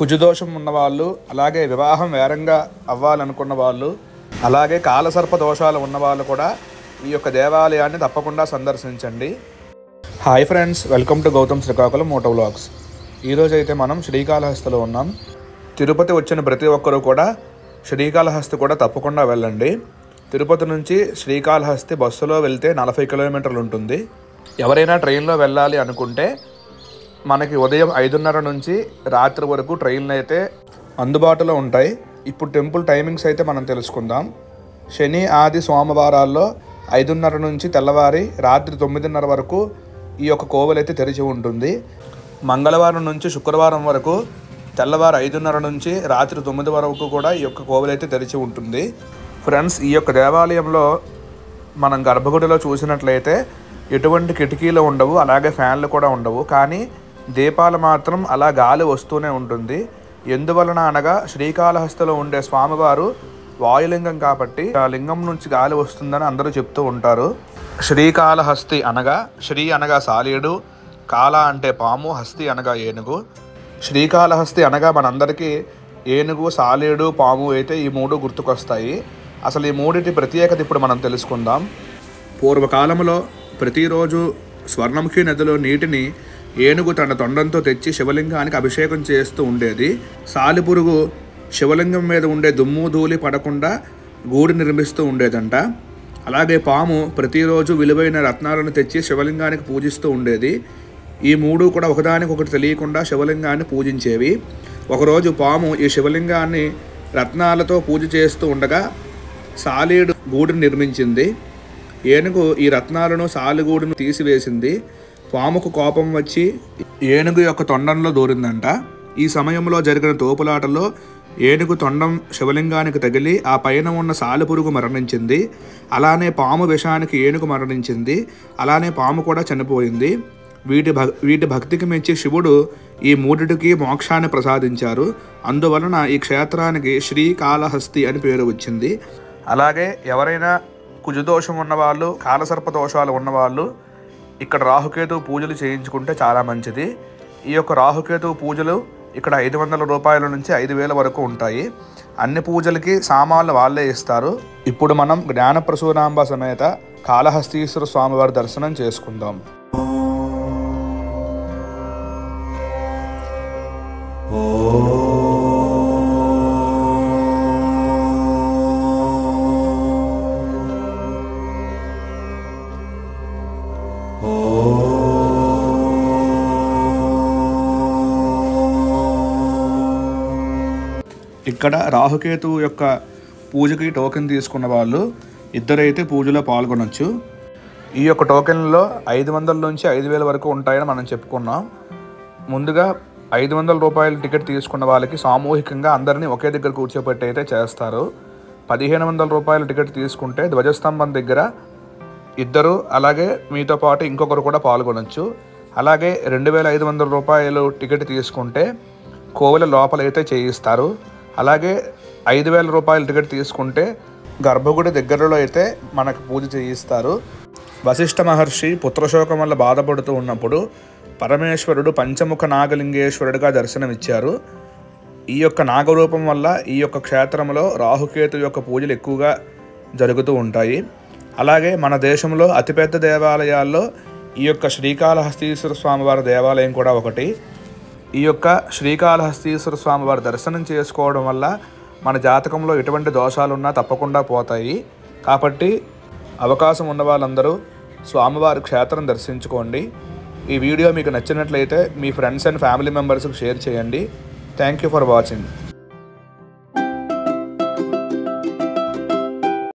కుజదోషం ఉన్నవాళ్ళు, అలాగే వివాహం వేరంగా అవ్వాలనుకున్న వాళ్ళు, అలాగే కాలసర్ప దోషాలు ఉన్నవాళ్ళు కూడా ఈ యొక్క దేవాలయాన్ని తప్పకుండా సందర్శించండి. Hi friends, welcome to Gautam Srikakulam moto vlogs. ఈరోజు అయితే మనం శ్రీకాళహస్తిలో ఉన్నాం. తిరుపతి వచ్చిన ప్రతి ఒక్కరూ కూడా శ్రీకాళహస్తి కూడా తప్పకుండా వెళ్ళండి. తిరుపతి నుంచి శ్రీకాళహస్తి బస్సులో వెళ్తే 40 కిలోమీటర్లు ఉంటుంది. ఎవరైనా ట్రైన్లో వెళ్ళాలి అనుకుంటే మనకి ఉదయం 5:30 నుంచి రాత్రి వరకు ట్రైన్లు అయితే అందుబాటులో ఉంటాయి. ఇప్పుడు టెంపుల్ టైమింగ్స్ అయితే మనం తెలుసుకుందాం. శని, ఆది, సోమవారాల్లో 5:30 నుంచి తెల్లవారి రాత్రి 9:30 వరకు ఈ యొక్క కోవెల అయితే తెరిచి ఉంటుంది. మంగళవారం నుంచి శుక్రవారం వరకు తెల్లవారు 5:30 నుంచి రాత్రి 9 వరకు కూడా ఈ యొక్క కోవెల అయితే తెరిచి ఉంటుంది. ఫ్రెండ్స్, ఈ యొక్క దేవాలయంలో మనం గర్భగుడిలో చూసినట్లయితే ఎటువంటి కిటికీలు ఉండవు, అలాగే ఫ్యాన్లు కూడా ఉండవు. కానీ దీపాలు మాత్రం అలా గాలి వస్తూనే ఉంటుంది. ఎందువలన అనగా శ్రీకాళహస్తిలో ఉండే స్వామివారు వాయులింగం కాబట్టి ఆ లింగం నుంచి గాలి వస్తుందని అందరూ చెప్తూ ఉంటారు. శ్రీకాళహస్తి అనగా శ్రీ అనగా సాలీడు, కాళ అంటే పాము, హస్తి అనగా ఏనుగు. శ్రీకాళహస్తి అనగా మనందరికీ ఏనుగు, సాలీడు, పాము అయితే ఈ మూడు గుర్తుకొస్తాయి. అసలు ఈ మూడిటి ప్రత్యేకత ఇప్పుడు మనం తెలుసుకుందాం. పూర్వకాలంలో ప్రతిరోజు స్వర్ణముఖి నదిలో నీటిని ఏనుగు తన తొండంతో తెచ్చి శివలింగానికి అభిషేకం చేస్తూ ఉండేది. సాలిపురుగు శివలింగం మీద ఉండే దుమ్ము ధూళి పడకుండా గూడు నిర్మిస్తూ ఉండేదంట. అలాగే పాము ప్రతిరోజు విలువైన రత్నాలను తెచ్చి శివలింగానికి పూజిస్తూ ఉండేది. ఈ మూడు కూడా ఒకదానికొకటి తెలియకుండా శివలింగాన్ని పూజించేవి. ఒకరోజు పాము ఈ శివలింగాన్ని రత్నాలతో పూజ చేస్తూ ఉండగా సాలీడు గూడును నిర్మించింది. ఏనుగు ఈ రత్నాలను సాలిగూడును తీసివేసింది. పాముకు కోపం వచ్చి ఏనుగు యొక్క తొండంలో దూరిందంట. ఈ సమయంలో జరిగిన తోపులాటలో ఏనుగు తొండం శివలింగానికి తగిలి ఆ పైన ఉన్న సాలిపురుగు మరణించింది. అలానే పాము విషానికి ఏనుగు మరణించింది. అలానే పాము కూడా చనిపోయింది. వీటి భక్తికి మెచ్చి శివుడు ఈ మూడిటికి మోక్షాన్ని ప్రసాదించారు. అందువలన ఈ క్షేత్రానికి శ్రీకాళహస్తి అని పేరు వచ్చింది. అలాగే ఎవరైనా కుజదోషం ఉన్నవాళ్ళు, కాలసర్ప దోషాలు ఉన్నవాళ్ళు ఇక్కడ రాహుకేతు పూజలు చేయించుకుంటే చాలా మంచిది. ఈ యొక్క రాహుకేతు పూజలు ఇక్కడ 500 రూపాయల నుంచి 5,000 వరకు ఉంటాయి. అన్ని పూజలకి సామాన్లు వాళ్ళే ఇస్తారు. ఇప్పుడు మనం జ్ఞానప్రసూనాంబ సమేత కాళహస్తీశ్వర స్వామివారి దర్శనం చేసుకుందాం. ఇక్కడ రాహుకేతు యొక్క పూజకి టోకెన్ తీసుకున్న వాళ్ళు ఇద్దరైతే పూజలో పాల్గొనవచ్చు. ఈ యొక్క టోకెన్లో 500 నుంచి 5,000 వరకు ఉంటాయని మనం చెప్పుకున్నాం. ముందుగా 500 రూపాయల టికెట్ తీసుకున్న వాళ్ళకి సామూహికంగా అందరినీ ఒకే దగ్గర కూర్చోబెట్టి అయితే చేస్తారు. 1,500 రూపాయల టికెట్ తీసుకుంటే ధ్వజస్తంభం దగ్గర ఇద్దరు, అలాగే మీతో పాటు ఇంకొకరు కూడా పాల్గొనవచ్చు. అలాగే 2,500 రూపాయలు టికెట్ తీసుకుంటే కోవెల లోపలైతే చేయిస్తారు. అలాగే 5,000 రూపాయల టికెట్ తీసుకుంటే గర్భగుడి దగ్గరలో అయితే మనకు పూజ చేయిస్తారు. వశిష్ఠ మహర్షి పుత్రశోకం వల్ల బాధపడుతూ ఉన్నప్పుడు పరమేశ్వరుడు పంచముఖ నాగలింగేశ్వరుడిగా దర్శనమిచ్చారు. ఈ యొక్క నాగరూపం వల్ల ఈ యొక్క క్షేత్రంలో రాహుకేతు యొక్క పూజలు ఎక్కువగా జరుగుతూ ఉంటాయి. అలాగే మన దేశంలో అతిపెద్ద దేవాలయాల్లో ఈ యొక్క శ్రీకాళహస్తీశ్వర స్వామివారి దేవాలయం కూడా ఒకటి. ఈ యొక్క శ్రీకాళహస్తీశ్వర స్వామివారి దర్శనం చేసుకోవడం వల్ల మన జాతకంలో ఎటువంటి దోషాలున్నా తప్పకుండా పోతాయి. కాబట్టి అవకాశం ఉన్న వాళ్ళందరూ స్వామివారి క్షేత్రం దర్శించుకోండి. ఈ వీడియో మీకు నచ్చినట్లయితే మీ ఫ్రెండ్స్ అండ్ ఫ్యామిలీ మెంబర్స్కి షేర్ చేయండి. Thank you for watching.